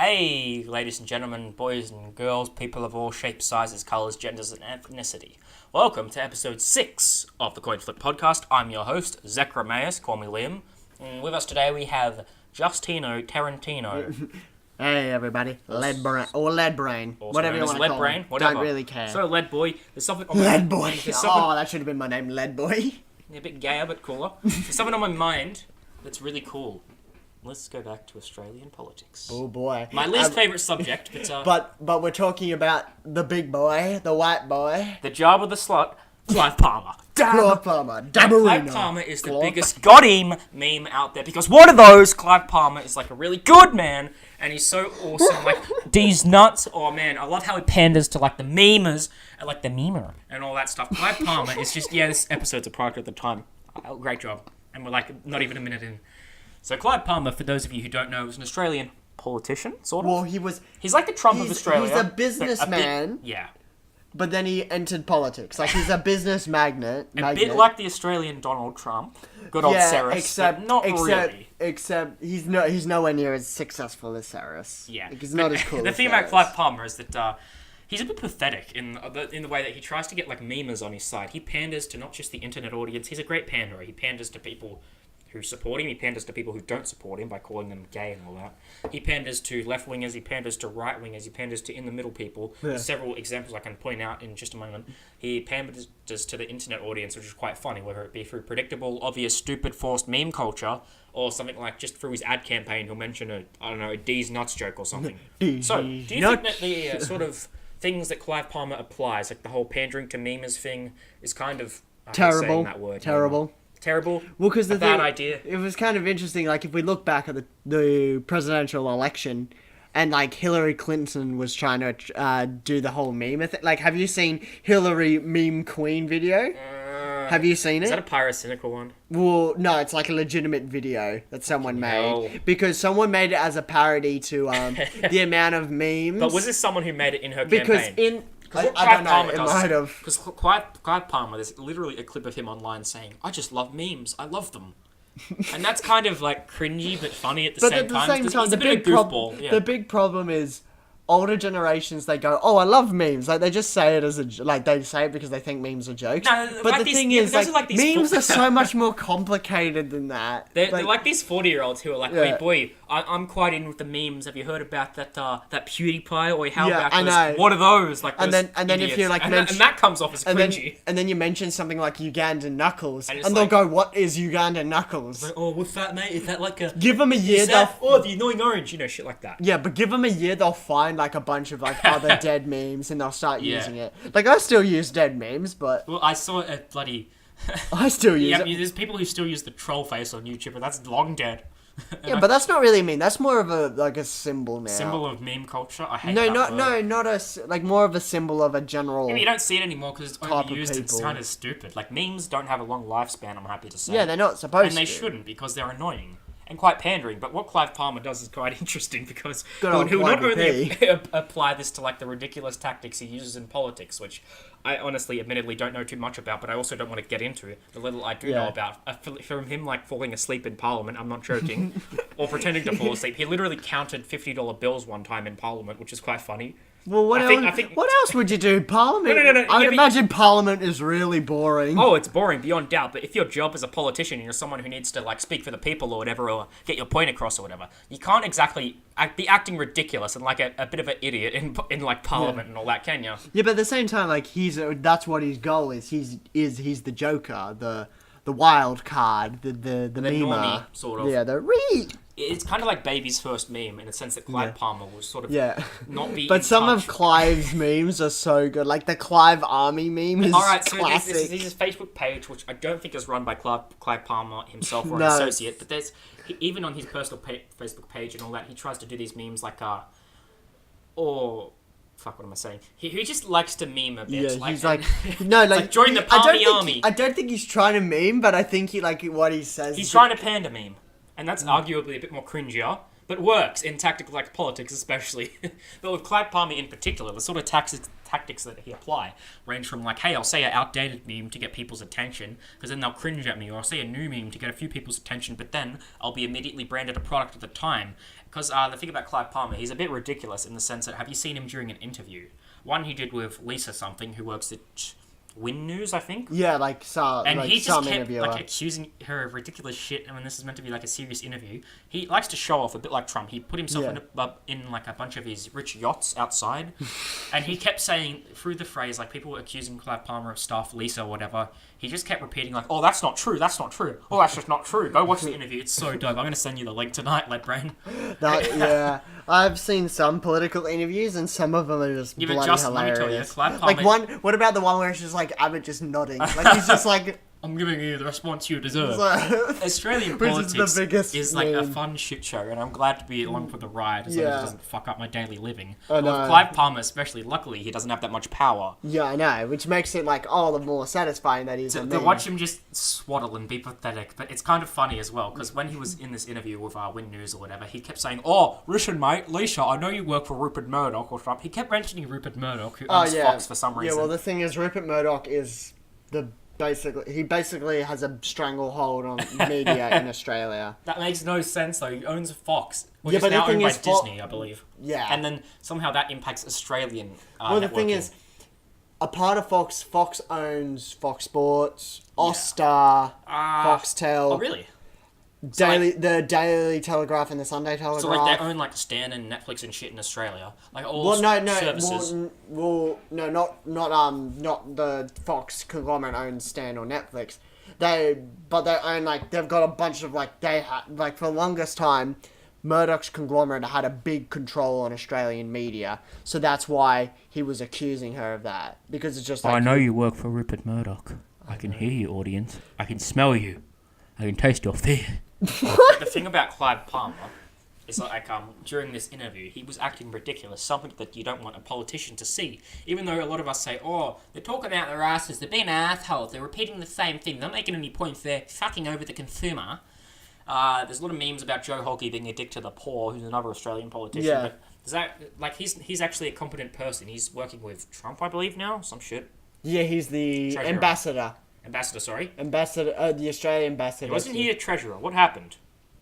Hey, ladies and gentlemen, boys and girls, people of all shapes, sizes, colours, genders, and ethnicity. Welcome to episode 6 of the Coinflip podcast. I'm your host, Zechariah, call me Liam. And with us today we have Justino Tarantino. Hey everybody, lead brain, whatever you want to call brain, me. Whatever. Don't really care. So, Lead Boy, there's something on Lead Boy. Something... that should have been my name, Lead Boy. A bit gayer, but cooler. There's something on my mind that's really cool. Let's go back to Australian politics. Oh boy. My least favourite subject, but... But we're talking about the big boy, the white boy. The job of the slut, Clive Palmer. Clive Palmer. Clive Palmer is the biggest got-him meme out there, because one of those, Clive Palmer is like a really good man, and he's so awesome, like, D's nuts. Oh man, I love how he panders to like the memers, and like the memer, and all that stuff. Clive Palmer is just, this episode's a product of the time. Great job. And we're like, not even a minute in. So Clive Palmer, for those of you who don't know, is an Australian politician, sort of. Well, he's like the Trump of Australia. He's a businessman. Yeah. But then he entered politics. Like, he's a business magnate. A bit like the Australian Donald Trump. Good old Cyrus, but not really. Except he's nowhere near as successful as Cyrus. Yeah. Like, he's not as cool The as thing Cyrus. about Clive Palmer is that he's a bit pathetic in the way that he tries to get like memers on his side. He panders to not just the internet audience. He's a great panderer. He panders to people who support him. He panders to people who don't support him by calling them gay and all that. He panders to left-wingers. He panders to right-wingers. He panders to in-the-middle people. Yeah. There's several examples I can point out in just a moment. He panders to the internet audience, which is quite funny, whether it be through predictable, obvious, stupid, forced meme culture, or something like just through his ad campaign, he'll mention a D's nuts joke or something. So, do you think that the sort of things that Clive Palmer applies, like the whole pandering to memers thing, is kind of... Terrible. Terrible. Well, because the bad idea. It was kind of interesting. Like, if we look back at the presidential election, and like Hillary Clinton was trying to do the whole meme thing. Like, have you seen Hillary meme queen video? Have you seen it? Is that a pyrocynical one? Well, no, it's like a legitimate video that someone made. Because someone made it as a parody to the amount of memes. But was this someone who made it in her because campaign? I don't know, it might have. Because Clive Palmer, there's literally a clip of him online saying, I just love memes, I love them. And that's kind of like cringy but funny at the same time. He's a bit of a goofball. The big problem is older generations, they go, oh, I love memes. Like, they just say it as they say it because they think memes are jokes. No, but like the thing is, memes are so much more complicated than that. They're like these 40-year-olds who are like, wait, boy, I'm quite in with the memes. Have you heard about that PewDiePie? Or how about I know. What are those? Like, and then if you like and that comes off as cringy. And then you mention something like Ugandan knuckles, and they'll like, go, what is Ugandan knuckles? Like, oh, what's that, mate? Is that like a... Give them a year, the annoying orange, shit like that. Yeah, but give them a year, they'll find like a bunch of like other dead memes, and they'll start using it. Like, I still use dead memes, but... Well, I saw a bloody... I still use it. There's people who still use the troll face on YouTube, but that's long dead. Yeah, but that's not really a meme. That's more of a symbol now. Symbol of meme culture? I hate that word. not a... More of a symbol of a general... Yeah, you don't see it anymore because it's overused. It's kind of stupid. Like, memes don't have a long lifespan, I'm happy to say. Yeah, they're not supposed to. And they shouldn't, because they're annoying. And quite pandering, but what Clive Palmer does is quite interesting because he'll not only apply this to like the ridiculous tactics he uses in politics, which I honestly, admittedly, don't know too much about, but I also don't want to get into it. The little I do know about, from him like falling asleep in Parliament, I'm not joking, or pretending to fall asleep. He literally counted $50 bills one time in Parliament, which is quite funny. Well, what else would you do? Parliament? No. I would imagine Parliament is really boring. Oh, it's boring beyond doubt. But if your job as a politician and you're someone who needs to like speak for the people or whatever, or get your point across or whatever, you can't exactly be acting ridiculous and like a bit of an idiot in like Parliament and all that, can you? Yeah, but at the same time, like that's what his goal is. He's the Joker, the wild card, the memer, normie, sort of. Yeah, It's kind of like Baby's first meme in a sense that Clive Palmer was sort of not be. But some of Clive's memes are so good. Like the Clive Army meme is classic. There's his Facebook page, which I don't think is run by Clive Palmer himself or an associate, but even on his personal Facebook page and all that, he tries to do these memes like fuck, what am I saying? He just likes to meme a bit. Yeah, he's like, no, like join the Palmy army. I don't think he's trying to meme, but I think what he says. He's trying to panda meme. And that's arguably a bit more cringier, but works in tactical like politics especially. But with Clive Palmer in particular, the sort of tactics that he apply range from like, hey, I'll say an outdated meme to get people's attention, because then they'll cringe at me, or I'll say a new meme to get a few people's attention, but then I'll be immediately branded a product at the time. Because the thing about Clive Palmer, he's a bit ridiculous in the sense that, have you seen him during an interview? One he did with Lisa something, who works at Win News, I think. Yeah, like some, and like he just some kept interviewer. like accusing her of ridiculous shit. And when this is meant to be like a serious interview, he likes to show off a bit like Trump. He put himself in like a bunch of his rich yachts outside, and he kept saying through the phrase like people were accusing Clive Palmer of stuff, Lisa or whatever. He just kept repeating like, "Oh, that's not true. That's not true. Oh, that's just not true. Go watch the interview. It's so dope. I'm gonna send you the link tonight, Leadbrain." Yeah, I've seen some political interviews, and some of them are just Yeah, bloody but just hilarious. let me tell you, Clive Palmer. Like one, what about the one where it's just like Abbott just nodding? Like he's just like, I'm giving you the response you deserve. like Australian which politics is the biggest is like a meme. fun shit show, and I'm glad to be along for the ride as long as Yeah. it doesn't fuck up my daily living. I But know. with Clive Palmer especially, luckily he doesn't have that much power. Yeah, I know, which makes it like all the more satisfying that he's a To meme. watch him just swaddle and be pathetic, but it's kind of funny as well, because when he was in this interview with Win News or whatever, he kept saying, "Oh, listen, mate, Lisa, I know you work for Rupert Murdoch or something." He kept mentioning Rupert Murdoch, who owns Fox for some reason. Yeah, well, the thing is, Rupert Murdoch is he basically has a stranglehold on media in Australia. That makes no sense, though. He owns Fox, which Yeah, is but the now thing owned by is, Disney, I believe. Yeah. And then somehow that impacts Australian Well, the thing networking. is, a part of Fox owns Fox Sports, Austar, Foxtel, Oh, really? the Daily Telegraph and the Sunday Telegraph. So, like, they own, like, Stan and Netflix and shit in Australia? Like, all Well, no, services? not the Fox conglomerate owns Stan or Netflix. They own, like, they've got a bunch of, like, for the longest time, Murdoch's conglomerate had a big control on Australian media, so that's why he was accusing her of that, because it's just like... I know you work for Rupert Murdoch. I can hear you, audience. I can smell you. I can taste your fear. The thing about Clive Palmer is like, during this interview, he was acting ridiculous, something that you don't want a politician to see. Even though a lot of us say, "Oh, they're talking out their asses, they're being assholes, they're repeating the same thing, they're not making any points, they're fucking over the consumer." There's a lot of memes about Joe Hockey being a dick to the poor, who's another Australian politician. Yeah. But is that, like, he's actually a competent person. He's working with Trump, I believe, now, some shit. Yeah, he's the Treasurer. ambassador. The Australian ambassador. Wasn't he a treasurer? What happened?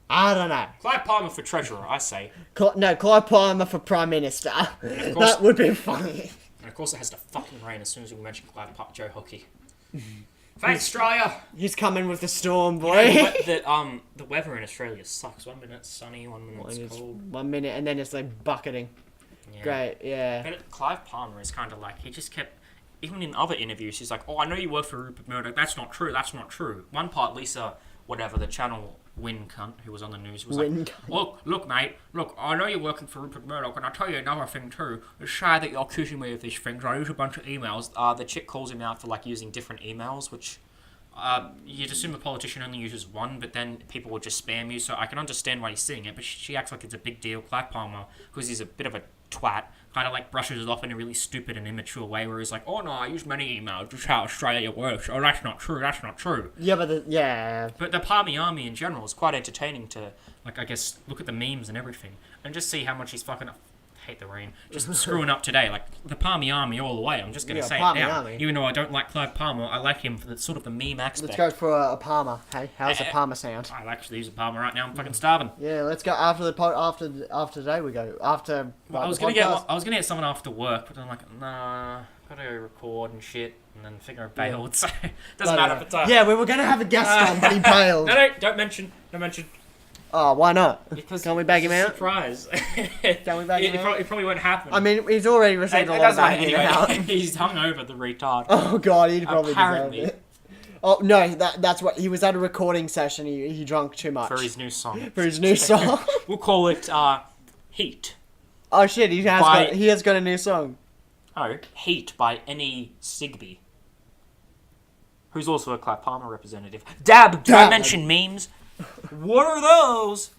I don't know. Clive Palmer for treasurer, I say. Clive Palmer for Prime Minister. of course- That would be funny. And of course it has to fucking rain as soon as you mention Joe Hockey. Thanks, Australia! He's coming with the storm, boy. The weather in Australia sucks. 1 minute it's sunny, 1 minute it's cold. 1 minute, and then it's like bucketing. Yeah. Great, yeah. But Clive Palmer is kind of like, he just kept, even in other interviews, he's like, "Oh, I know you work for Rupert Murdoch. That's not true. That's not true." One part, Lisa, whatever, the channel Win cunt who was on the news was Win like, look, mate, look, I know you're working for Rupert Murdoch, and I'll tell you another thing too. It's sad that you're accusing me of these things. I use a bunch of emails. The chick calls him out for like using different emails, which you'd assume a politician only uses one, but then people will just spam you. So I can understand why he's saying it, but she acts like it's a big deal. Clive Palmer, because he's a bit of a twat, kind of like brushes it off in a really stupid and immature way, where he's like, "Oh no, I use many emails. Just how Australia works. Oh, that's not true. That's not true." Yeah, but But the Palmy Army in general is quite entertaining to, like, I guess, look at the memes and everything, and just see how much he's fucking hate the rain, just screwing up today. Like, the Palmy Army all the way. I'm just gonna say it Palmy now. Army. Even though I don't like Clive Palmer, I like him for the sort of the meme aspect. let's go for a Palmer. Hey, how's a Palmer sound? I'll actually use a Palmer right now. I'm fucking starving. Yeah, let's go after today. We go after. I was gonna get someone after work, but I'm like, nah, gotta go record and shit, and then figure I bailed. So doesn't matter. But Yeah, we were gonna have a guest on, but he bailed. No, don't mention. Oh, why not? Because Can we bag him out? Surprise. Can we bag him out? It probably won't happen. I mean, he's already received a lot of bagging out. He's hungover, the retard. Oh god, he'd probably Apparently. deserve it. Oh no, that's what he was at a recording session. He drank too much For his new song. For his new song. We'll call it Heat. Oh shit, he has got a new song. Oh, Heat by Any Sigby, who's also a Clive Palmer representative. Dab! Did I mention memes? What are those?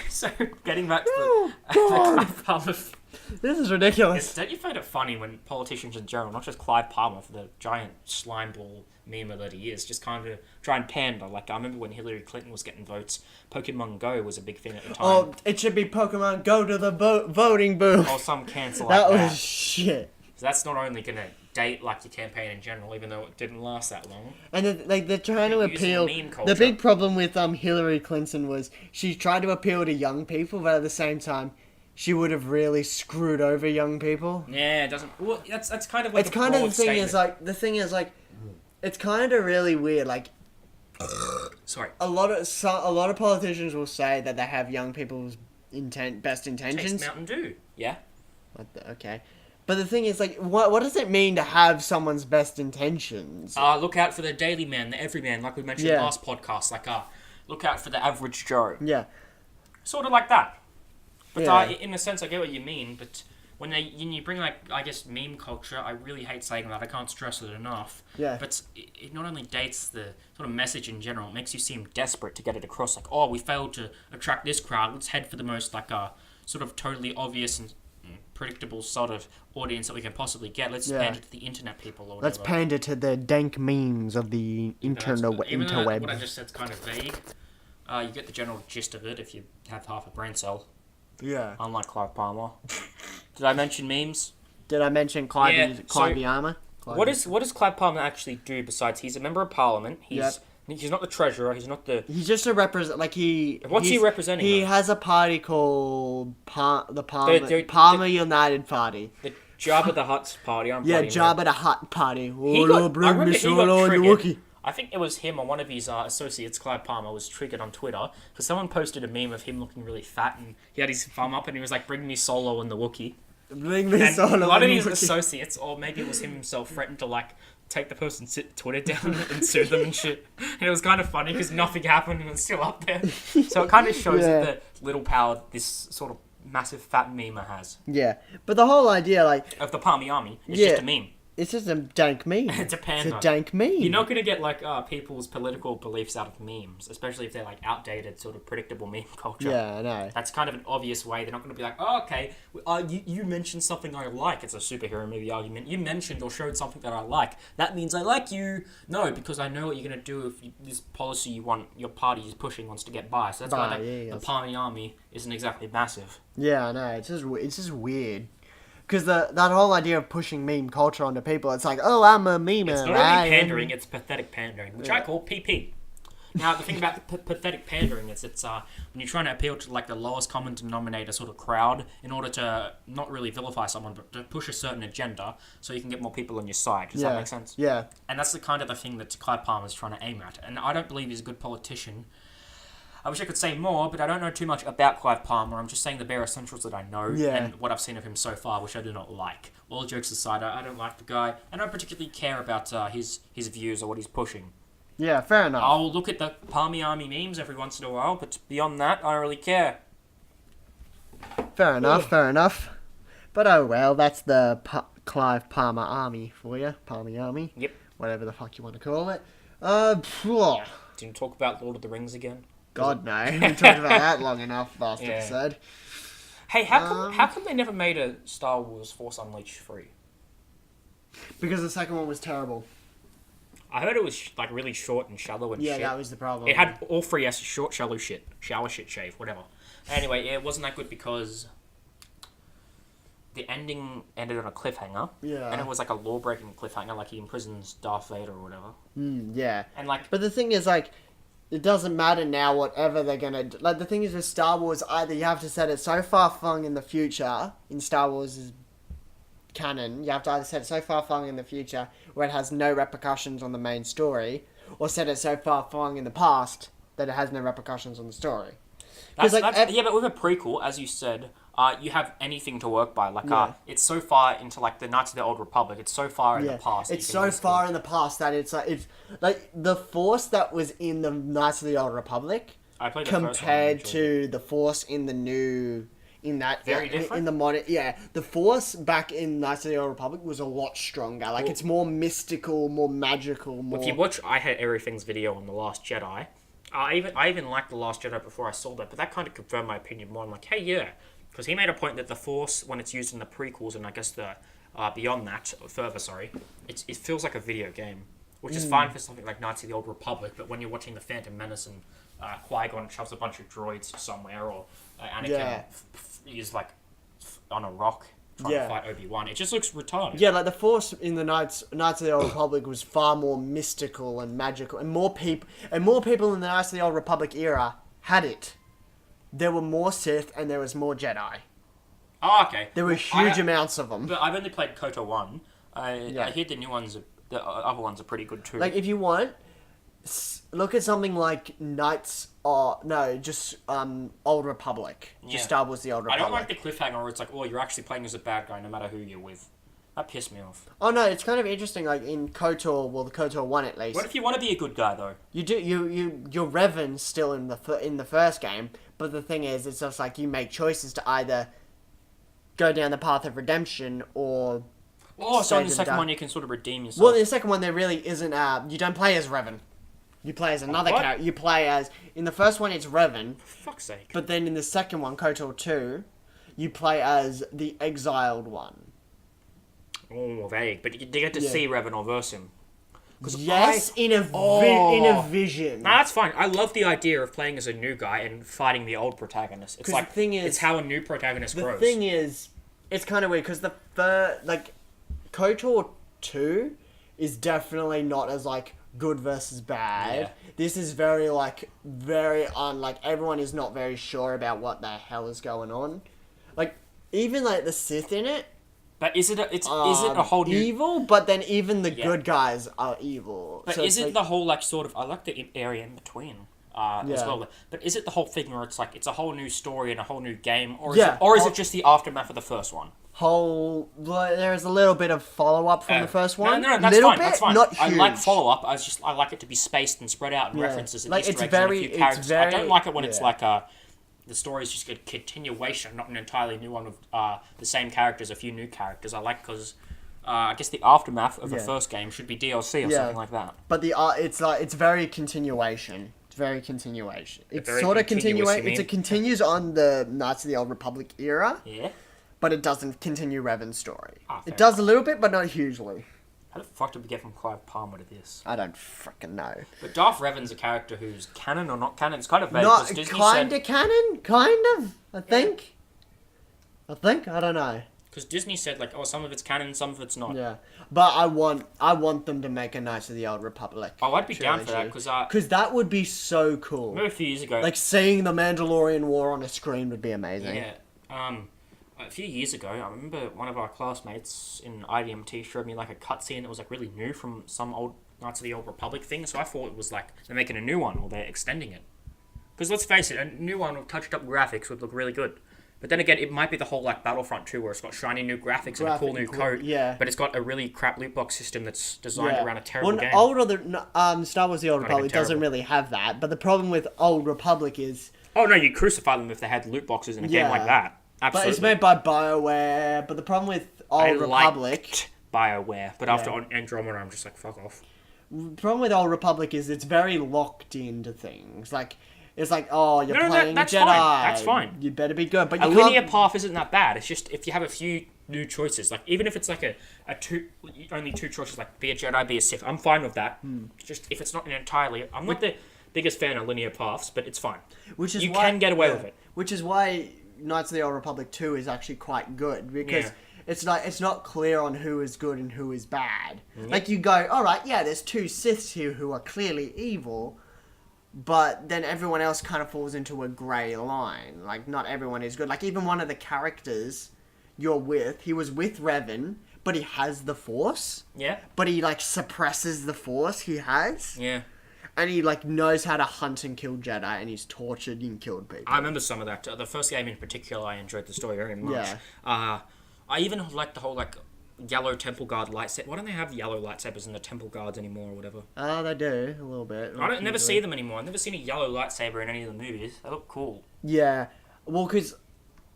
So, getting back to the Clive Palmer. This is ridiculous. Don't you find it funny when politicians in general, not just Clive Palmer, for the giant slime ball meme that he is, just kind of try and pander? Like, I remember when Hillary Clinton was getting votes, Pokemon Go was a big thing at the time. Oh, it should be Pokemon Go to the voting booth. Or some cancel That like was shit. So that's not only going to date like your campaign in general, even though it didn't last that long. And they're trying to They're using appeal. meme culture. The big problem with Hillary Clinton was she tried to appeal to young people, but at the same time, she would have really screwed over young people. Yeah, it doesn't. Well, that's kind of like It's kind of the thing is like it's kind of really weird. Like, sorry, a lot of politicians will say that they have young people's best intentions. Taste Mountain Dew. Yeah. Okay. But the thing is, like, what does it mean to have someone's best intentions? Look out for the daily man, the everyman, like we mentioned in the last podcast. Like, look out for the average Joe. Yeah. Sort of like that. But Yeah. In a sense, I get what you mean. But when you bring, like, I guess, meme culture, I really hate saying that. I can't stress it enough. Yeah. But it not only dates the sort of message in general, it makes you seem desperate to get it across. Like, oh, we failed to attract this crowd. Let's head for the most, like, sort of totally obvious and predictable sort of audience that we can possibly get. Let's pander to the internet people or whatever. Let's pander to the dank memes of the interweb. Even though what I just said's kind of vague, you get the general gist of it if you have half a brain cell. Yeah. Unlike Clive Palmer. Did I mention memes? Did I mention Clive Palmer? What does Clive Palmer actually do besides he's a member of Parliament? He's not the treasurer. He's not the. He's just a represent. Like What's he representing? He has a party called Palmer United Party. The Jabba the Hutt's party. Jabba the Hutt party. I remember he got triggered. I think it was him or one of his associates, Clive Palmer, was triggered on Twitter because someone posted a meme of him looking really fat and he had his thumb up and he was like, "Bring me Solo and the Wookiee." Bring me Solo. A lot of his associates, or maybe it was him himself, threatened to like take the person's Twitter down and sue them and shit. And it was kind of funny because nothing happened and it's still up there. So it kind of shows the little power this sort of massive fat memer has. Yeah, but the whole idea, like, of the Palmy Army, is just a meme. It's just a dank meme. It's a pander. It's a dank meme. You're not going to get, like, people's political beliefs out of memes, especially if they're, like, outdated, sort of predictable meme culture. Yeah, I know. That's kind of an obvious way. They're not going to be like, oh, okay, you mentioned something I like. It's a superhero movie argument. You mentioned or showed something that I like. That means I like you. No, because I know what you're going to do if this policy you want, your party is pushing wants to get by. So that's why the Palmy Army isn't exactly massive. Yeah, I know. It's just weird. Because that whole idea of pushing meme culture onto people, it's like, oh, I'm a memer. It's not only pandering, it's pathetic pandering, which I call PP. Now, the thing about pathetic pandering is it's when you're trying to appeal to like the lowest common denominator sort of crowd in order to not really vilify someone, but to push a certain agenda so you can get more people on your side. Does that make sense? Yeah. And that's the kind of the thing that Clive Palmer's trying to aim at. And I don't believe he's a good politician. I wish I could say more, but I don't know too much about Clive Palmer. I'm just saying the bare essentials that I know and what I've seen of him so far, which I do not like. All jokes aside, I don't like the guy. I don't particularly care about his views or what he's pushing. Yeah, fair enough. I'll look at the Palmy Army memes every once in a while, but beyond that, I don't really care. Fair enough. But oh well, that's the Clive Palmer Army for you. Palmy Army. Yep. Whatever the fuck you want to call it. Didn't talk about Lord of the Rings again? God, no. We talked about that long enough last episode. Hey, how come they never made a Star Wars Force Unleashed 3? Because the second one was terrible. I heard it was like really short and shallow and shit. Yeah, that was the problem. It had all three S's, short, shallow shit, shower shit, shave, whatever. Anyway, it wasn't that good because the ending ended on a cliffhanger. Yeah. And it was like a law-breaking cliffhanger, like he imprisons Darth Vader or whatever. Yeah. And like, but the thing is, like, it doesn't matter now whatever they're gonna do. Like, the thing is with Star Wars, either you have to set it so far flung in the future, in Star Wars' canon, you have to either set it so far flung in the future where it has no repercussions on the main story, or set it so far flung in the past that it has no repercussions on the story. But with a prequel, as you said, you have anything to work by. Like, it's so far into like the Knights of the Old Republic. It's so far in the past. It's so far in the past that it's like the Force that was in the Knights of the Old Republic compared to the Force in the new. In that very different in the modern the Force back in Knights of the Old Republic was a lot stronger. Like, it's more mystical, more magical. More. If you watch I Hate Everything's video on The Last Jedi, I even liked The Last Jedi before I saw that, but that kind of confirmed my opinion more. I'm like, hey, yeah, because he made a point that the Force, when it's used in the prequels and I guess the beyond that, it feels like a video game, which is fine for something like Knights of the Old Republic, but when you're watching The Phantom Menace and Qui-Gon shoves a bunch of droids somewhere, or Anakin is like on a rock trying to fight Obi-Wan. It just looks retarded. Yeah, like the Force in the Knights of the Old Republic was far more mystical and magical, and more people in the Knights of the Old Republic era had it. There were more Sith and there was more Jedi. Oh, okay. There were huge amounts of them. But I've only played KOTOR 1. I hear the new ones, the other ones are pretty good too. Like, if you want, look at something like Old Republic. Just Star Wars The Old Republic. I don't like the cliffhanger where it's like, oh, you're actually playing as a bad guy no matter who you're with. That pissed me off. Oh no, it's kind of interesting. Like in KOTOR, well, the KOTOR 1 at least. What if you want to be a good guy though? You're Revan still in the first game, but the thing is, it's just like you make choices to either go down the path of redemption or. Oh, so in the second one you can sort of redeem yourself. Well, in the second one there really isn't. You don't play as Revan. You play as another character. You play as in the first one it's Revan. For fuck's sake. But then in the second one, KOTOR 2, you play as the exiled one. Oh, vague. But you get to see Revan or verse him. Yes, in a vision. Nah, that's fine. I love the idea of playing as a new guy and fighting the old protagonist. It's like the thing is, it's how a new protagonist grows. The thing is, it's kind of weird because the first, like, KOTOR 2 is definitely not as like good versus bad. Yeah. This is very everyone is not very sure about what the hell is going on. Like even like the Sith in it. But is it a whole new evil? But then even the good guys are evil. But so is it the whole like sort of? I like the area in between. As well, but is it the whole thing where it's like it's a whole new story and a whole new game, or is it just the aftermath of the first one? There's a little bit of follow up from the first one. No, that's fine. That's fine. Not I huge. like follow up. I like it to be spaced and spread out and references and like, Easter it's eggs very, and a few characters. I don't like it when it's yeah. like the story is just a continuation, not an entirely new one with the same characters, a few new characters. I like because I guess the aftermath of the first game should be DLC or something like that. But it's very continuation. It's very continuation. It's very sort of continuous, continuation. It continues on the Knights of the Old Republic era. Yeah. But it doesn't continue Revan's story. Ah, it does a little bit, but not hugely. How the fuck did we get from Clive Palmer to this? I don't freaking know. But Darth Revan's a character who's canon or not canon. It's kind of vague. Not Disney kind said, of canon, kind of. I think. I don't know. Because Disney said like, oh, some of it's canon, some of it's not. Yeah, but I want them to make a Knights of the Old Republic. Oh, I'd be down for that because that would be so cool. Maybe a few years ago, like seeing the Mandalorian War on a screen would be amazing. Yeah. A few years ago, I remember one of our classmates in IDMT showed me like a cutscene that was like really new from some old Knights of the Old Republic thing. So I thought it was like they're making a new one or they're extending it. Because let's face it, a new one with touched up graphics would look really good. But then again, it might be the whole like Battlefront 2 where it's got shiny new graphics and a cool new code. Yeah. But it's got a really crap loot box system that's designed around a terrible game. Star Wars The Old Republic doesn't really have that. But the problem with Old Republic is... Oh no, you crucify them if they had loot boxes in a game like that. Absolutely. But it's made by BioWare. But the problem with Old Republic... BioWare. But after Andromeda, I'm just like, fuck off. The problem with Old Republic is it's very locked into things. Like... It's like, oh, you're playing a Jedi. That's fine. You better be good. But a linear path isn't that bad. It's just if you have a few new choices, like even if it's like only two choices, like be a Jedi, be a Sith, I'm fine with that. Just if it's not an entirely, I'm not the biggest fan of linear paths, but it's fine. You can get away with it. Which is why Knights of the Old Republic 2 is actually quite good because. It's not clear on who is good and who is bad. Like you go, all right, there's two Siths here who are clearly evil. But then everyone else kind of falls into a grey line. Like, not everyone is good. Like, even one of the characters you're with, he was with Revan, but he has the Force. Yeah. But he, like, suppresses the Force he has. Yeah. And he, like, knows how to hunt and kill Jedi, and he's tortured and killed people. I remember some of that. The first game in particular, I enjoyed the story very much. Yeah. I even like the whole, like... yellow Temple Guard lightsaber. Why don't they have yellow lightsabers in the Temple Guards anymore or whatever? Oh, they do, a little bit. I never see them anymore. I've never seen a yellow lightsaber in any of the movies. They look cool. Yeah. Well, because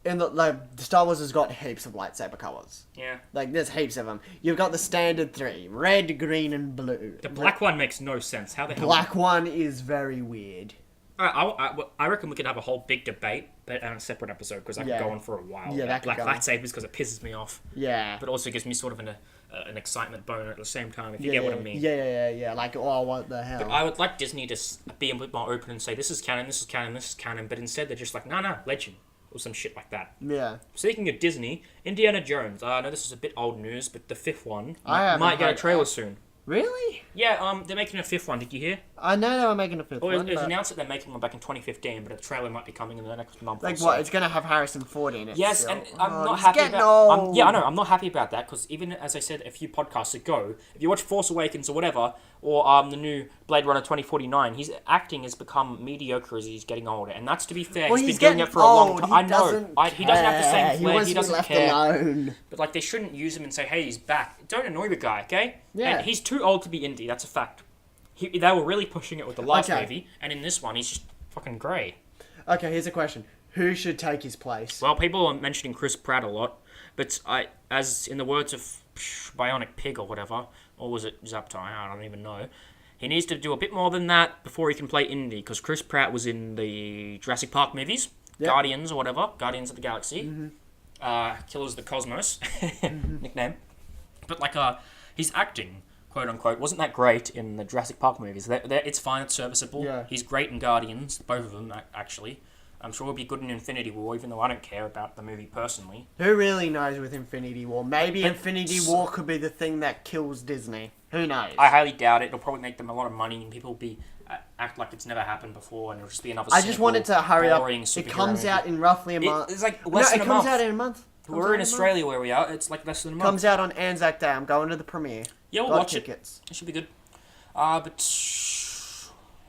in the Star Wars has got heaps of lightsaber colours. Yeah. Like, there's heaps of them. You've got the standard 3. Red, green, and blue. The black one makes no sense. How the hell... Black one is very weird. I reckon we could have a whole big debate, but on a separate episode, because I could go on for a while. Yeah, black lightsabers, because it pisses me off. Yeah. But also gives me sort of an excitement boner at the same time, if you get what I mean. Yeah. Like, oh, what the hell? But I would like Disney to be a bit more open and say, this is canon, this is canon, this is canon, but instead they're just like, no, legend. or some shit like that. Yeah. Speaking of Disney, Indiana Jones. I know this is a bit old news, but the fifth one might get a heard trailer that. soon. Really? Yeah, they're making a fifth one. Did you hear? I know they were making a fifth Well, one. it was but... announced that they're making one back in 2015, but a trailer might be coming in the next month. Like or so. what? It's gonna have Harrison Ford in it. Yes, still. and I'm not he's happy getting about. old. Yeah, I know. I'm not happy about that because even as I said a few podcasts ago, if you watch Force Awakens or whatever, or the new Blade Runner 2049, his acting has become mediocre as he's getting older, and that's to be fair. Well, he's been doing it for a long time. I know. He doesn't have the same flair. He doesn't care. Alone. But like, they shouldn't use him and say, "Hey, he's back." Don't annoy the guy, okay? Yeah. And he's too old to be indie. That's a fact. They were really pushing it with the last movie, and in this one, he's just fucking grey. Okay, here's a question: who should take his place? Well, people are mentioning Chris Pratt a lot, but as in the words of Bionic Pig or whatever, or was it Zaptai? I don't even know. He needs to do a bit more than that before he can play indie, because Chris Pratt was in the Jurassic Park movies, Guardians or whatever, Guardians of the Galaxy, Killers of the Cosmos, nickname. But like, his acting, quote unquote, wasn't that great in the Jurassic Park movies. It's fine, it's serviceable. Yeah. He's great in Guardians, both of them actually. I'm sure he'll be good in Infinity War, even though I don't care about the movie personally. Who really knows with Infinity War? Maybe Infinity War could be the thing that kills Disney. Who knows? I highly doubt it. It'll probably make them a lot of money, and people will be act like it's never happened before, and it'll just be another. I just want it to hurry up. Boring It comes out in roughly a month. It's like less than a month. It comes out in a month. We're in Australia where we are. It's like less than a month. Comes out on Anzac Day. I'm going to the premiere. Yeah, we'll Got watch tickets. It should be good. But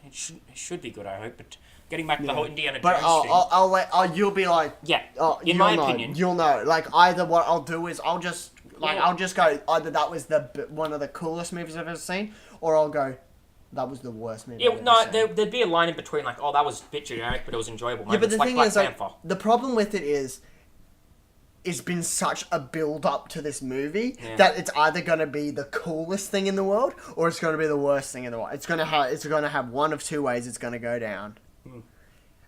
it should be good, I hope. But getting back to the whole Indiana Jones thing. You'll be like, in my opinion, you'll know. Like, either what I'll do is I'll just go, either that was one of the coolest movies I've ever seen, or I'll go, that was the worst movie. Yeah, there'd be a line in between, like, oh, that was a bit generic, but it was enjoyable. Yeah, but the thing is, like, the problem with it is, it's been such a build up to this movie that it's either going to be the coolest thing in the world or it's going to be the worst thing in the world. It's going to have one of two ways it's going to go down.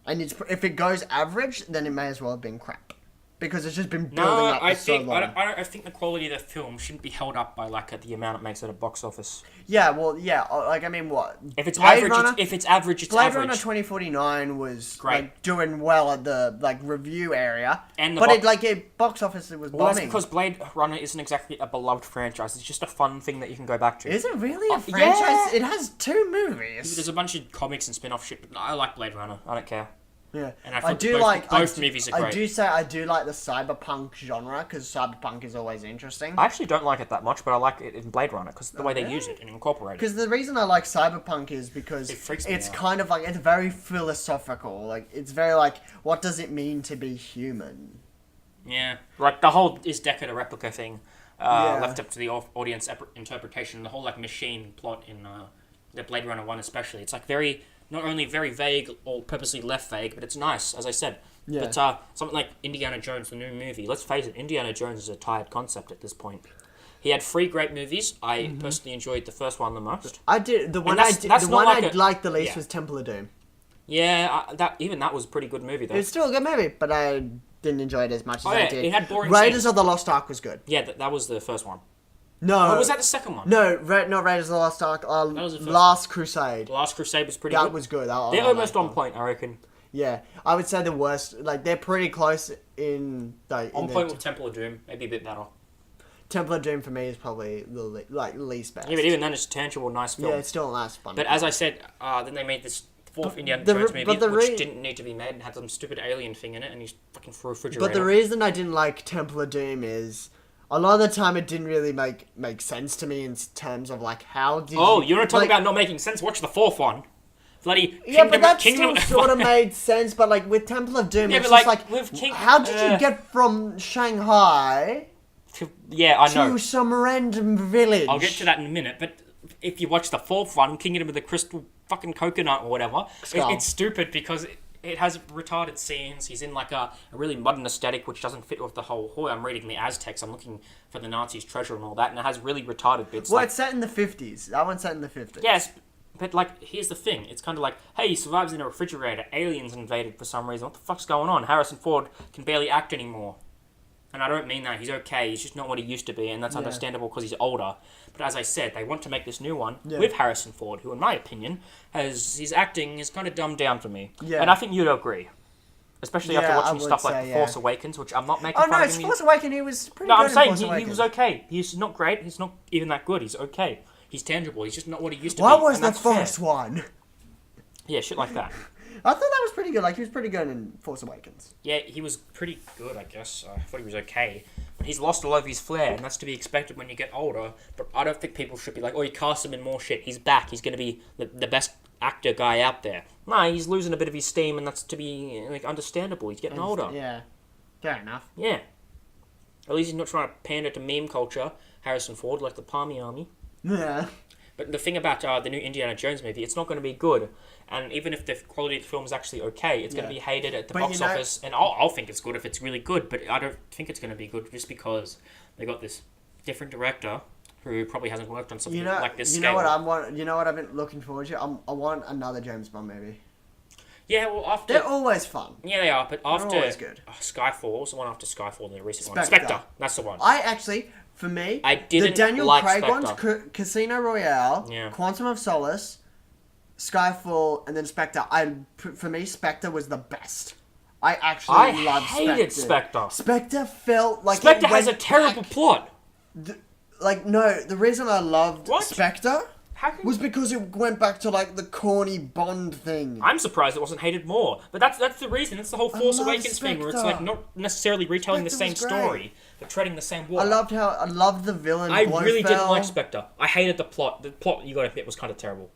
And if it goes average, then it may as well have been crap. Because it's just been building up for so long. I think the quality of the film shouldn't be held up by like the amount it makes at a box office. Yeah, well, yeah. Like, I mean, what? If it's average, it's average. Blade Runner 2049 was great, like, doing well at the review area, and box office it was bombing. Well, that's because Blade Runner isn't exactly a beloved franchise. It's just a fun thing that you can go back to. Is it really a franchise? Yeah. It has 2 movies. There's a bunch of comics and spin-off shit, but I like Blade Runner. I don't care. Yeah, and I do like both movies are great. I do like the cyberpunk genre because cyberpunk is always interesting. I actually don't like it that much, but I like it in Blade Runner because the way they use it and incorporate it. Because the reason I like cyberpunk is because it's kind of like, it's very philosophical. Like, it's very like, what does it mean to be human? Yeah, like the whole is Deckard a replica thing left up to the audience interpretation. The whole like machine plot in the Blade Runner 1 especially, it's like very. Not only very vague or purposely left vague, but it's nice, as I said. Yeah. But something like Indiana Jones, the new movie, let's face it, Indiana Jones is a tired concept at this point. He had 3 great movies. I personally enjoyed the first one the most. I did. The one I liked the least was Temple of Doom. Yeah, that was a pretty good movie, though. It was still a good movie, but I didn't enjoy it as much as I did. It had boring Raiders scenes. of the Lost Ark was good. Yeah, that was the first one. No. Or was that the second one? No, not Raiders of the Lost Ark. That was the first Last Crusade. The Last Crusade was pretty good. That was good. They're almost on point, I reckon. Yeah, I would say the worst. Like, they're pretty close in... on point with Temple of Doom. Maybe a bit better. Temple of Doom for me is probably the least best. Yeah, but even then it's a tangible, nice film. Yeah, it's still a nice fun. But as I said, then they made this 4th Indiana Jones movie, which didn't need to be made and had some stupid alien thing in it, and he's fucking through a refrigerator. But the reason I didn't like Temple of Doom is... A lot of the time, it didn't really make sense to me in terms of, like, how did you're not talking about not making sense? Watch the 4th one. Bloody but that still sort of made sense, but, like, with Temple of Doom, it's just like how did you get from Shanghai to some random village? I'll get to that in a minute, but if you watch the 4th one, Kingdom of the Crystal fucking Coconut or whatever, it's stupid because... It has retarded scenes. He's in like a really modern aesthetic, which doesn't fit with the whole. I'm reading the Aztecs. I'm looking for the Nazis' treasure and all that, and it has really retarded bits. Well, it's set in the 50s. That one's set in the 50s. Yes, but like, here's the thing. It's kind of like, hey, he survives in a refrigerator. Aliens invaded for some reason. What the fuck's going on? Harrison Ford can barely act anymore. And I don't mean that. He's okay. He's just not what he used to be, and that's understandable because he's older. But as I said, they want to make this new one with Harrison Ford, who, in my opinion, his acting is kind of dumbed down for me. Yeah. And I think you'd agree. Especially after Yeah, I watching would stuff like say, The yeah. Force Awakens, which I'm not making Oh fun no, of it's him. Force Awakens. He was pretty No, good I'm in saying Force he Awakens. was okay. He's not great. He's not even that good. He's okay. He's tangible. He's just not what he used to be. What was and the that's fair. first one? Yeah, shit like that. I thought that was pretty good. Like, he was pretty good in Force Awakens. Yeah, he was pretty good, I guess. I thought he was okay. But he's lost a lot of his flair, and that's to be expected when you get older. But I don't think people should be like, oh, you cast him in more shit. He's back. He's going to be the best actor guy out there. No, he's losing a bit of his steam, and that's to be like understandable. He's getting older. Yeah. Fair enough. Yeah. At least he's not trying to pander to meme culture, Harrison Ford, like the Palmy Army. Yeah. But the thing about the new Indiana Jones movie, it's not going to be good. And even if the quality of the film is actually okay, it's going to be hated at the box office. And I'll think it's good if it's really good, but I don't think it's going to be good just because they got this different director who probably hasn't worked on something like this scale. You know what I've been looking forward to? I want another James Bond movie. Yeah, well, after... They're always fun. Yeah, they are, but after... They're always good. Skyfall, what's the one after Skyfall, the recent one? Spectre. Spectre, that's the one. For me, I didn't the Daniel like Craig Spectre. ones, Casino Royale, Yeah. Quantum of Solace, Skyfall, and then Spectre. For me, Spectre was the best. I actually loved Spectre. I hated Spectre. Spectre felt like Spectre has a terrible plot. The reason I loved What? Spectre How can was because it went back to like the corny Bond thing. I'm surprised it wasn't hated more. But that's the reason. It's the whole Force love Awakens thing, where it's Spectre. like not necessarily retelling the same Spectre was great. story, but treading the same I water. loved the villain. I really didn't Blofeld. like Spectre. I hated the plot. The plot, you gotta admit, was kind of terrible.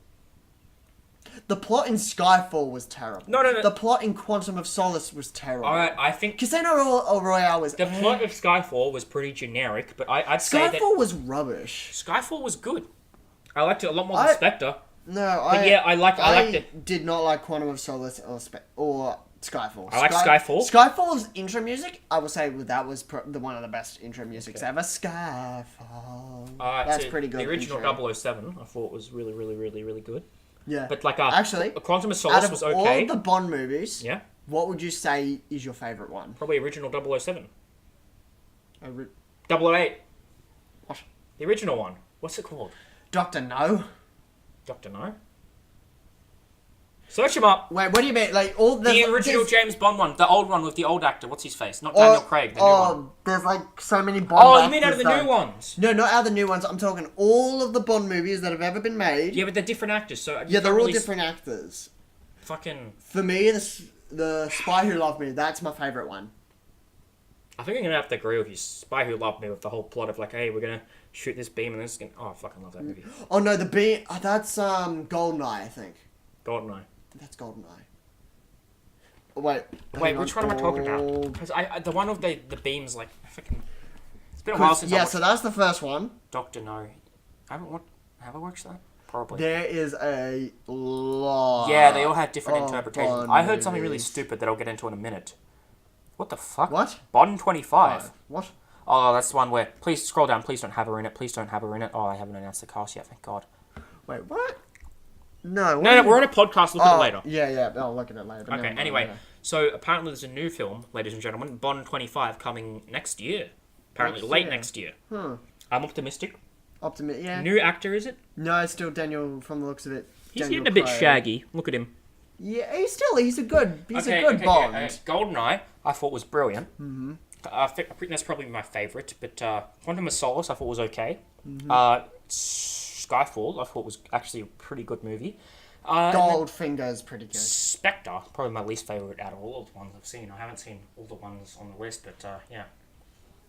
The plot in Skyfall was terrible. No. The plot in Quantum of Solace was terrible. Alright, I think Casino Royale was... the plot of Skyfall was pretty generic, but I'd say that Skyfall was rubbish. Skyfall was good. I liked it a lot more than Spectre. No, I liked it. did not like Quantum of Solace or Skyfall. I like Skyfall. Skyfall's intro music, I would say that was one of the best intro musics ever. Skyfall. That's so pretty good. The original intro. 007, I thought was really, really, really, really good. Yeah. But like, actually, Quantum of out Solace of was all okay. the Bond movies, Yeah. what would you say is your favorite one? Probably original 007. A ri- 008. What? The original one. What's it called? Doctor No. Dr. No? Search him up. Wait, what do you mean? Like all The original James Bond one. The old one with the old actor. What's his face? Not Daniel Craig. The new one. There's like so many Bond. Oh, you mean out of actors, the though. new ones? No, not out of the new ones. I'm talking all of the Bond movies that have ever been made. Yeah, but they're different actors, so... Yeah, they're all different actors. Fucking... For me, the Spy Who Loved Me, that's my favourite one. I think I'm gonna have to agree with you. Spy Who Loved Me with the whole plot of like, hey, we're gonna shoot this beam and this is gonna... Oh, I fucking love that movie. Oh no, that's Goldeneye, I think. GoldenEye. That's Goldeneye. Wait, Which one am I talking about? Because the one of the beams, like, fucking... It's been a while since I watched so that's the first one. Dr. No. Have I watched that? Probably. There is a lot. Yeah, they all had different interpretations. Bond I heard something really movies. stupid that I'll get into in a minute. What the fuck? What? Bond 25. What? Oh, that's the one where... Please scroll down. Please don't have her in it. Please don't have her in it. Oh, I haven't announced the cast yet. Thank God. Wait, what? No. No, we're on a podcast. Look at it later. Yeah. I'll look at it later. Okay, anyway. So, apparently there's a new film, ladies and gentlemen, Bond 25, coming next year. Apparently late next year. Hmm. I'm optimistic. Yeah. New actor, is it? No, it's still Daniel, from the looks of it. He's Daniel getting a bit Craig. shaggy. Look at him. Yeah, he's a good Bond. GoldenEye, I thought was brilliant. Mm-hmm. I think that's probably my favourite, but Quantum of Solace I thought was okay. Mm-hmm. Skyfall I thought was actually a pretty good movie. Goldfinger's pretty good. Spectre, probably my least favourite out of all of the ones I've seen. I haven't seen all the ones on the list, but yeah.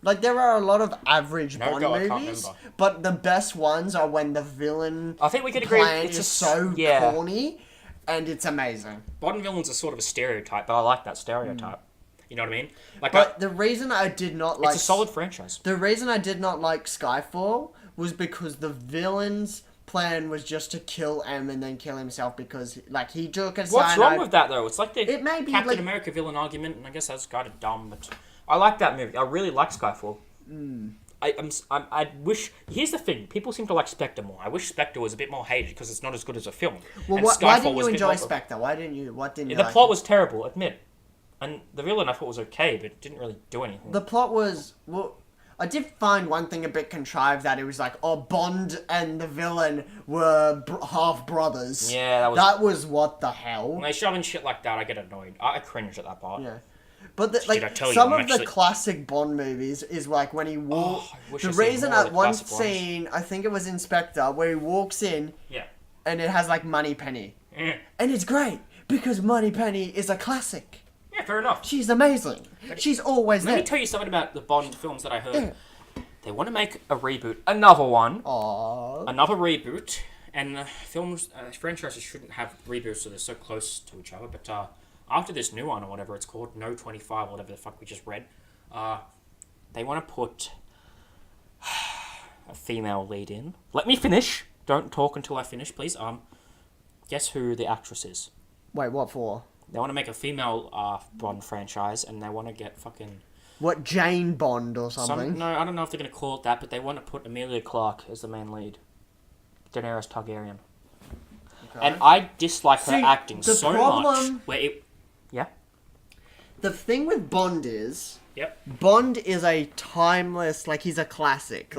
Like, there are a lot of average No, Bond I can't movies, remember. but the best ones are when the villain I think we could agree plan it's is so yeah. corny, and it's amazing. Bond villains are sort of a stereotype, but I like that stereotype. You know what I mean? Like, But the reason I did not like... it's a solid franchise. The reason I did not like Skyfall was because the villain's plan was just to kill M and then kill himself because, like, he took a What's cyanide... wrong with that, though? It's like the It may be, Captain like- America villain argument, and I guess that's kind of dumb, but I like that movie. I really like Skyfall. I wish... Here's the thing. People seem to like Spectre more. I wish Spectre was a bit more hated because it's not as good as a film. Well, And why Skyfall didn't was you a bit enjoy more- Spectre? What didn't you The like? plot was terrible, admit. And the villain I thought was okay, but didn't really do anything. The plot was... Well, I did find one thing a bit contrived, that it was like, oh, Bond and the villain were half brothers. Yeah, that was what the hell. When they shove in shit like that, I get annoyed. I cringe at that part. Yeah. But some of the classic Bond movies is like when he walks. The reason at one scene, I think it was Inspector, where he walks in. Yeah. And it has like Moneypenny. Yeah. And it's great because Moneypenny is a classic. Yeah, fair enough. She's amazing. She's always there. Let me tell you something about the Bond films that I heard. Yeah. They want to make a reboot. Another one. Aww. Another reboot. And franchises shouldn't have reboots so they're so close to each other. But after this new one, or whatever it's called, No 25, or whatever the fuck we just read, they want to put a female lead in. Let me finish. Don't talk until I finish, please. Guess who the actress is? Wait, what for? They want to make a female Bond franchise, and they want to get fucking... What, Jane Bond or something? No, I don't know if they're going to call it that, but they want to put Emilia Clarke as the main lead. Daenerys Targaryen. Okay. And I dislike her acting so much. Yeah? The thing with Bond is... Yep. Bond is a timeless, like, he's a classic.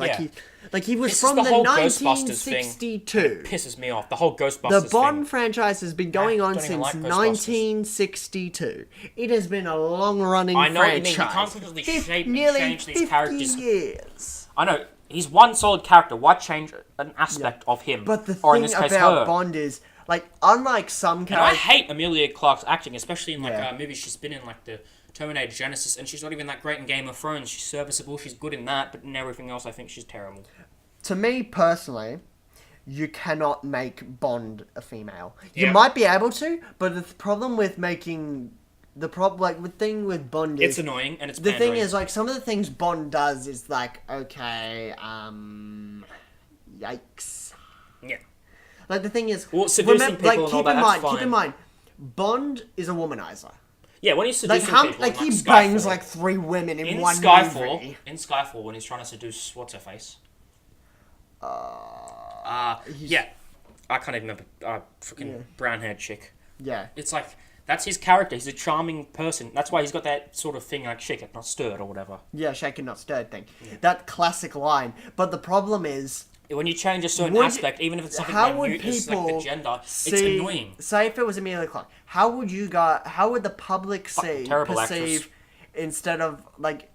He was from the whole 1962. It pisses me off. The whole Ghostbusters The Bond franchise has been going on since 1962. It has been a long-running franchise. I know what you mean. You can't completely shape and change these characters. Years. I know. He's one solid character. Why change an aspect of him? But the thing about Bond is, like, unlike some characters... And I hate Emilia Clarke's acting, especially in, like, movies she's been in, like, the Terminator Genesis, and she's not even that great in Game of Thrones. She's serviceable, she's good in that, but in everything else I think she's terrible. To me, personally, you cannot make Bond a female. You might be able to, but the problem with making... The thing with Bond is... It's annoying, and it's the thing is, like, some of the things Bond does is like, okay, yikes. Yeah. Like, the thing is... Well, seducing people and all that, that's fine. Keep in mind, Bond is a womanizer. Yeah, when he's seducing people, like he bangs like 3 women in one movie. In Skyfall, when he's trying to seduce what's her face? Yeah, I can't even remember. Freaking brown-haired chick. Yeah, it's like that's his character. He's a charming person. That's why he's got that sort of thing like shake it, not stirred, or whatever. Yeah, shaken not stirred thing. Yeah. That classic line. But the problem is, when you change a certain aspect, even if it's something minute, it's like the gender, it's annoying. Say if it was Emilia Clarke, how would the public perceive instead of like...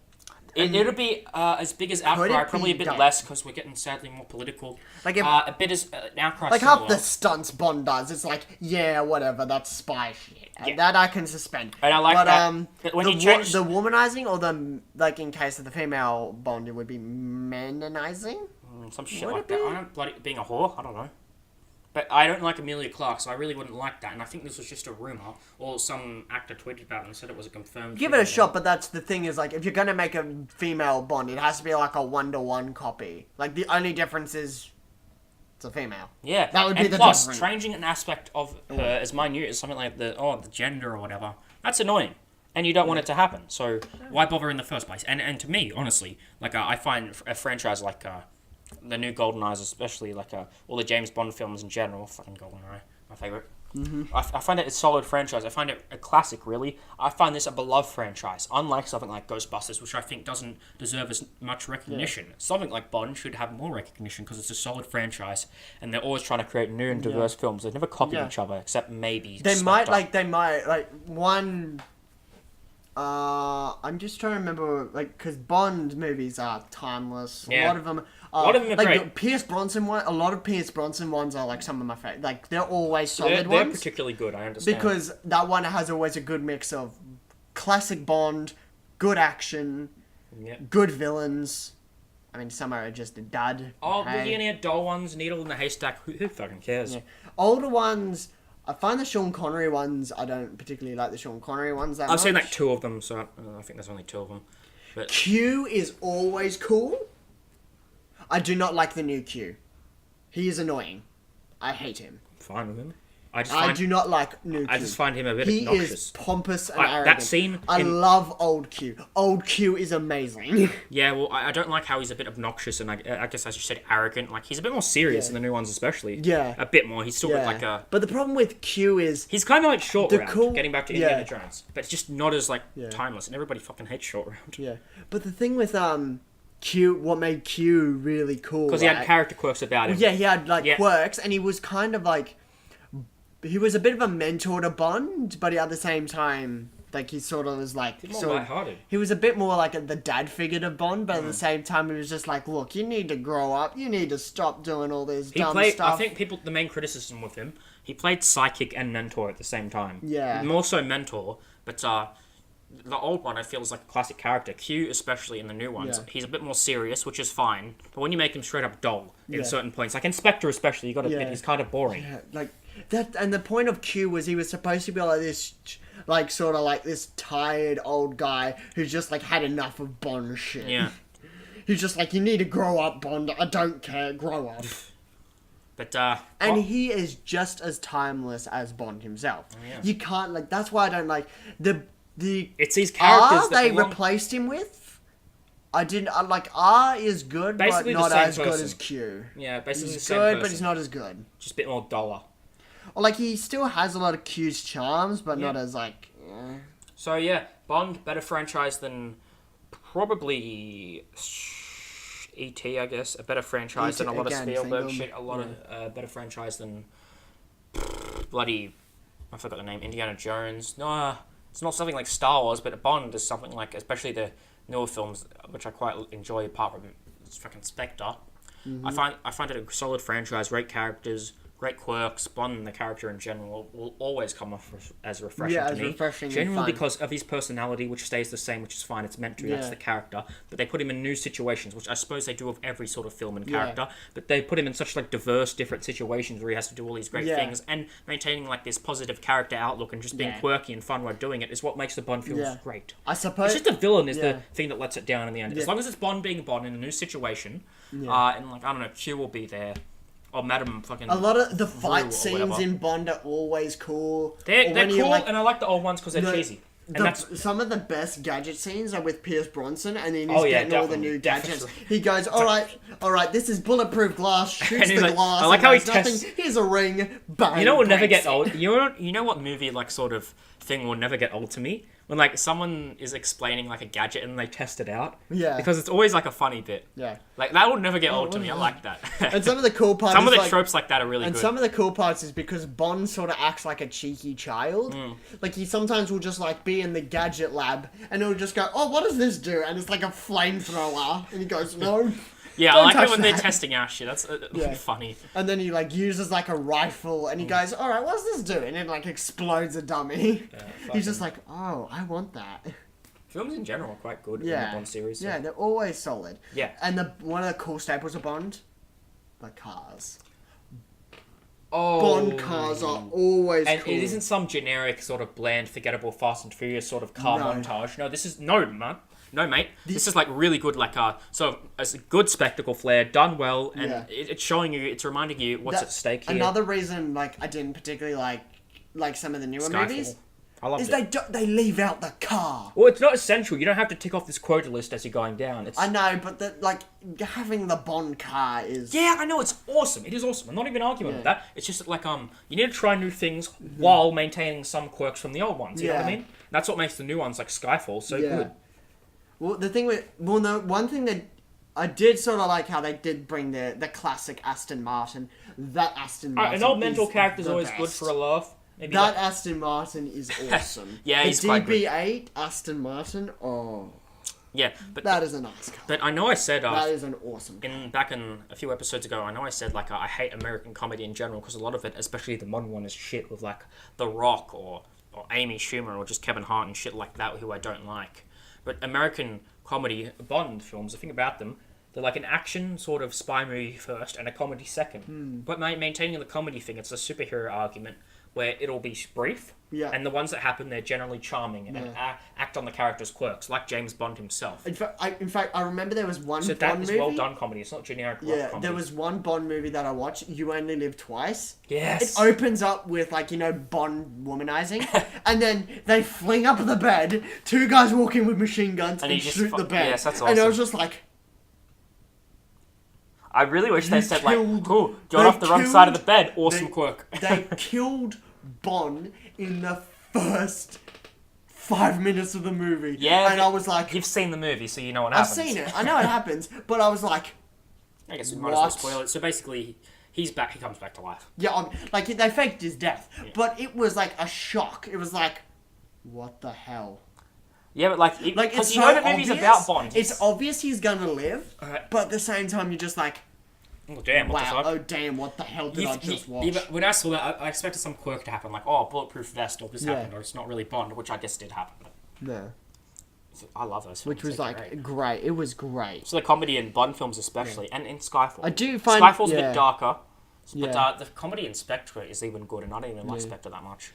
It'll be as big as outcry, probably a bit less because we're getting sadly more political. Like a bit as outcry. Like half the stunts Bond does, it's like whatever, that's spy shit. That I can suspend. And I like that. But when you change the womanizing, or the like in case of the female Bond, it would be manizing. Some shit like that. I don't bloody being a whore. I don't know. But I don't like Emilia Clarke, so I really wouldn't like that. And I think this was just a rumor, or some actor tweeted about it and said it was a confirmed. Give it a shot, but that's the thing is, like, if you're gonna make a female Bond, it has to be like a 1-to-1 copy. Like, the only difference is it's a female. Yeah, that would be the plus, difference. Changing an aspect of her as minute as something like the gender or whatever. That's annoying. And you don't want it to happen, so why bother in the first place? And to me, honestly, like, I find a franchise like the new GoldenEyes, especially, like all the James Bond films in general, fucking GoldenEye, my favourite. Mm-hmm. I find it a solid franchise. I find it a classic, really. I find this a beloved franchise, unlike something like Ghostbusters, which I think doesn't deserve as much recognition. Yeah. Something like Bond should have more recognition because it's a solid franchise, and they're always trying to create new and diverse films. They've never copied each other, except maybe They might one... I'm just trying to remember, like, because Bond movies are timeless. Yeah. A lot of them are great. Pierce Bronson a lot of Pierce Bronson ones are, like, some of my favorite. Like, they're always solid ones. They're particularly good, I understand. Because that one has always a good mix of classic Bond, good action, good villains. I mean, some are just a dud. Oh, billionaire dull ones, needle in the haystack. Who fucking cares? Yeah. Older ones... I find the Sean Connery ones, I don't particularly like the Sean Connery ones that much. I've seen like 2 of them, so I think there's only 2 of them. But Q is always cool. I do not like the new Q. He is annoying. I hate him. Fine with him. I do not like new Q. I just find him a bit obnoxious. He is pompous and arrogant. That scene... I love old Q. Old Q is amazing. Yeah, well, I don't like how he's a bit obnoxious and I guess as you said, arrogant. Like, he's a bit more serious in the new ones especially. Yeah. A bit more. He's still got like a... But the problem with Q is... He's kind of like Short Round, getting back to Indiana Jones. But it's just not as, like, timeless. And everybody fucking hates Short Round. Yeah. But the thing with what made Q really cool. Because he had character quirks about him. Yeah, he had quirks, and he was kind of like, he was a bit of a mentor to Bond, but at the same time, like he sort of was like, more lighthearted. He was a bit more like the dad figure to Bond, but at the same time, he was just like, look, you need to grow up, you need to stop doing all this dumb stuff. I think the main criticism with him, he played psychic and mentor at the same time. Yeah. More so mentor, but the old one I feel is like a classic character. Q, especially in the new ones, he's a bit more serious, which is fine. But when you make him straight up dull in certain points, like Inspector especially, you got to admit he's kind of boring. Yeah, like that. And the point of Q was he was supposed to be like this, like sort of like this tired old guy who's just like had enough of Bond shit. Yeah. He's just like, you need to grow up, Bond. I don't care. Grow up. But and he is just as timeless as Bond himself. Oh, yeah. You can't like. That's why I don't like the. It's these characters R they replaced him with. I didn't like R is good, basically but not as person. good as Q. Yeah, basically he's the same good, person. but he's not as good. Just a bit more duller. Or like he still has a lot of Q's charms, but not as like. So yeah, Bond better franchise than probably E.T. I guess a better franchise than a lot of Spielberg shit. A lot of better franchise than bloody. I forgot the name. Indiana Jones. No. It's not something like Star Wars, but Bond is something like, especially the newer films, which I quite enjoy, apart from fucking Spectre. I find it a solid franchise, great characters, great quirks. Bond, the character in general, will always come off as refreshing to me. Refreshing Generally because of his personality, which stays the same, which is fine. It's meant to. That's the character. But they put him in new situations, which I suppose they do with every sort of film and character. But they put him in such like diverse, different situations where he has to do all these great things, and maintaining like this positive character outlook and just being quirky and fun while doing it is what makes the Bond films great. I suppose it's just the villain is the thing that lets it down in the end. As long as it's Bond being Bond in a new situation, and like I don't know, Q will be there. Or Madam fucking... A lot of the fight scenes in Bond are always cool. They're cool, and I like the old ones because they're cheesy. Some of the best gadget scenes are with Pierce Bronson, and then he's getting all the new gadgets. He goes, all right, this is bulletproof glass, shoots the like, glass, I like how he tests... Here's a ring, bang, You know what will never get old? You know what movie, like, sort of thing will never get old to me? When, like, someone is explaining, like, a gadget and they test it out. Yeah. Because it's always, like, a funny bit. Yeah. Like, that will never get old to me. I like that. And some of the cool parts... Some of the tropes like that are really good. And some of the cool parts is because Bond sort of acts like a cheeky child. Like, he sometimes will just, like, be in the gadget lab and he'll just go, oh, what does this do? And it's like a flamethrower. And he goes, no... Yeah, I like it when they're testing out shit. That's funny. And then he like uses like a rifle and he goes, all right, what's this do? And it like explodes a dummy. He's just like, oh, I want that. Films in general are quite good in the Bond series. So. Yeah, they're always solid. Yeah. And one of the cool staples of Bond, the cars. Oh. Bond cars are always and cool. it isn't some generic sort of bland, forgettable Fast and Furious sort of car montage. No, this is... No, man. No, mate. This is like really good, like so it's a good spectacle flair, done well, and it's showing you, it's reminding you what's at stake here. Another reason, like I didn't particularly like some of the newer movies, I loved it. They leave out the car. Well, it's not essential. You don't have to tick off this quota list as you're going down. I know, but like having the Bond car is. Yeah, I know, it's awesome. It is awesome. I'm not even arguing with that. It's just like you need to try new things while maintaining some quirks from the old ones. You know what I mean? That's what makes the new ones like Skyfall so good. Well, the one thing that I did sort of like how they did bring the classic Aston Martin. That Aston Martin. An old mental character is always best. good for a laugh. Maybe that Aston Martin is awesome. Yeah, he's the quite good. DB8 Aston Martin. Oh. Yeah, but that is a nice car. But I know I said that is an awesome car. Back in a few episodes ago, I know I said like I hate American comedy in general because a lot of it, especially the modern one, is shit with like The Rock or Amy Schumer or just Kevin Hart and shit like that, who I don't like. But American comedy Bond films, the thing about them, they're like an action sort of spy movie first and a comedy second. But maintaining the comedy thing, it's a superhero argument where it'll be brief. Yeah. And the ones that happen, they're generally charming and act on the character's quirks, like James Bond himself. In fact, I remember there was one Bond movie. So that is well done comedy. It's not generic rock comedy. There was one Bond movie that I watched, You Only Live Twice. Yes. It opens up with, like, Bond womanizing, and then they fling up the bed, two guys walk in with machine guns and shoot the bed. Yes, that's awesome. And I was just like... I really wish they said, like, cool, got off the wrong side of the bed, awesome quirk. They killed Bond in the first 5 minutes of the movie. Yeah, and I was like, you've seen the movie, so you know what I've happens. seen it. I know it happens, but I was like, I guess we might as well spoil it. So basically, he's back. He comes back to life. yeah, like they faked his death, Yeah. but it was like a shock. It was like, what the hell? Yeah, but like, Like because it's you so know the movie's obvious. about Bond. It's obvious he's gonna live, Alright. but at the same time, you're just like, Oh damn! What wow, the fuck? oh damn, what the hell did I just watch? Yeah, but when I saw that, I expected some quirk to happen, like, oh, bulletproof vest, or this Yeah. happened, or it's not really Bond, which I guess did happen. But No, I love those films. which was They're like great. It was great. So the comedy in Bond films especially, and in Skyfall. I do find Skyfall's a yeah. bit darker, but Yeah. The comedy in Spectre is even good, and I don't even like Spectre that much.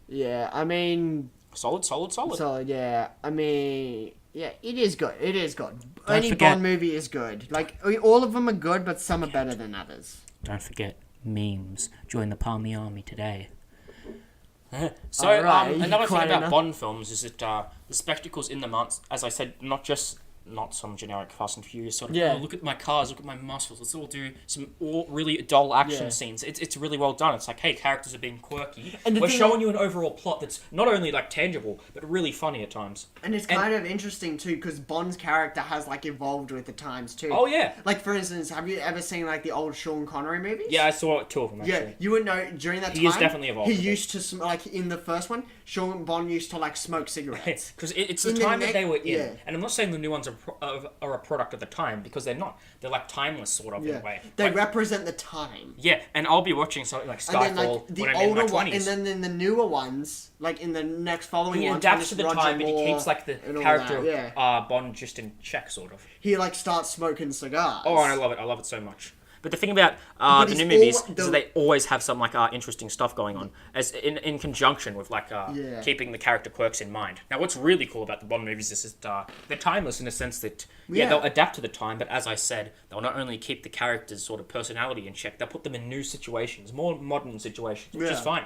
Yeah, I mean, Solid. so yeah, I mean, yeah, it is good. It is good. Any forget- Bond movie is good. Like all of them are good, but some are better than others. Don't forget memes. Join the PALMY army today. So Alright, another thing quite about enough. Bond films is that the spectacles in them aren't, as I said, not some generic Fast and Furious sort of, Yeah. oh, look at my cars, look at my muscles, let's all do some really dull action Yeah. scenes. It's really well done. It's like, hey, characters are being quirky. And the We're thing- showing you an overall plot that's not only like tangible, but really funny at times. And it's kind of interesting too, because Bond's character has like evolved with the times too. Oh yeah. Like for instance, have you ever seen like the old Sean Connery movies? Yeah, I saw two of them actually. Yeah, you would know during that time. He is definitely evolved He a bit. used to like in the first one, Sean Bond used to like smoke cigarettes. Because it's the In the time that next- they were in, yeah. and I'm not saying the new ones are a product of the time, because they're not. They're like timeless, sort of, in Yeah, a way. they Like, represent the time. yeah, and I'll be watching something like And then Skyfall like the when I'm in my older one, 20s. and then in the newer ones, like in the next following He ones, adapts when to the it's Roger time, but he Moore keeps like the and all character that, of Bond just in check, sort of. he like starts smoking cigars. Oh, and I love it. I love it so much. But the thing about the it's new movies all- is that they always have some like interesting stuff going on, as in conjunction with like Yeah. keeping the character quirks in mind. Now, what's really cool about the Bond movies is that they're timeless in the sense that Yeah. they'll adapt to the time, but as I said, they'll not only keep the characters' sort of personality in check, they'll put them in new situations, more modern situations, which is Yeah. fine.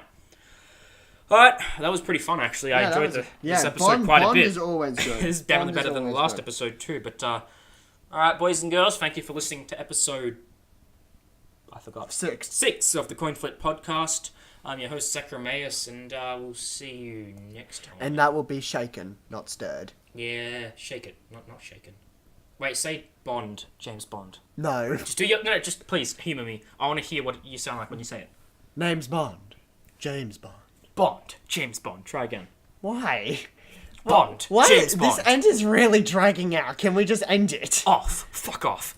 All right, that was pretty fun actually. I Yeah, that enjoyed was this episode Bond, quite Bond a bit. is always good. It's definitely Bond is better than the always last good. episode too. But all right, boys and girls, thank you for listening to episode. I forgot. 6 of the Coinflip podcast. I'm your host, Sacramaeus, and we'll see you next time. And that will be shaken, not stirred. Yeah, shake it. Not shaken. Wait, say Bond, James Bond. No. Just do your... No, just please, humour me. I want to hear what you sound like when you say it. Name's Bond. James Bond. Bond, James Bond. Try again. Why? Bond, Why? James Bond. This end is really dragging out. Can we just end it? Off. Fuck off.